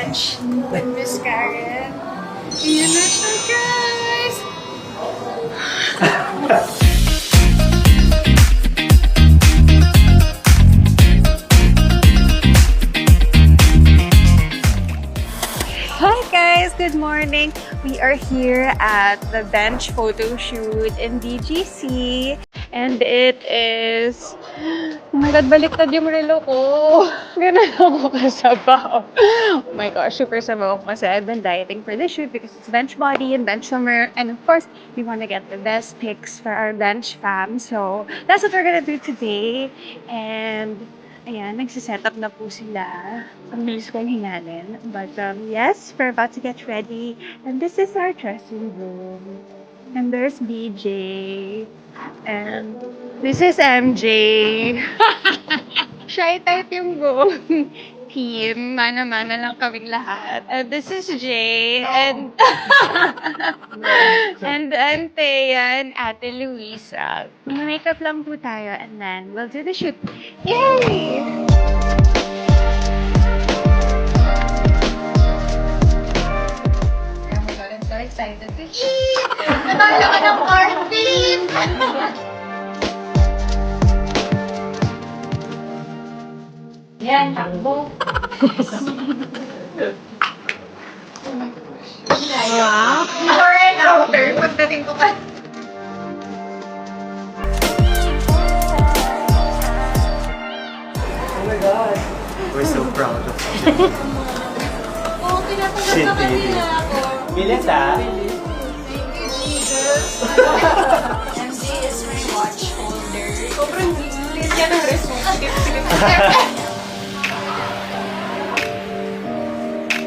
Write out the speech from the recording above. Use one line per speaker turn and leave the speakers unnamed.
bench with Miss Karen. Yun na siya, guys! Hi guys! Good morning! We are here at the bench photo shoot in BGC. And it is... Oh my God, baliktad yung relo ko. Ganun ako kasabaw. Oh my gosh, super sabaw ako kasi I've been dieting for this shoot because it's bench body and bench summer. And of course, we want to get the best pics for our bench fam. So, that's what we're gonna do today. And, ayan, nagsiset up na po sila. Ang bilis kong hingalin. But, yes, we're about to get ready. And this is our dressing room. And there's BJ. And this is MJ. Shy type yung buong team. Mana-mana lang kaming lahat. And this is Jay. And and Thea and Ate Luisa. Makeup lang po tayo and then we'll do the shoot. Yay! Oh my God, I'm so excited to shoot! Natalo ka ng party! Yan, takbo. Wow! Before and after, pagdating ko pa.
Oh my God. We're so proud of you.
Oo, tinatanggap na kanila ako.
Bilis ah.
Thank you, Jesus. MJ is my watch holder. Sobrang bilis niya ng result.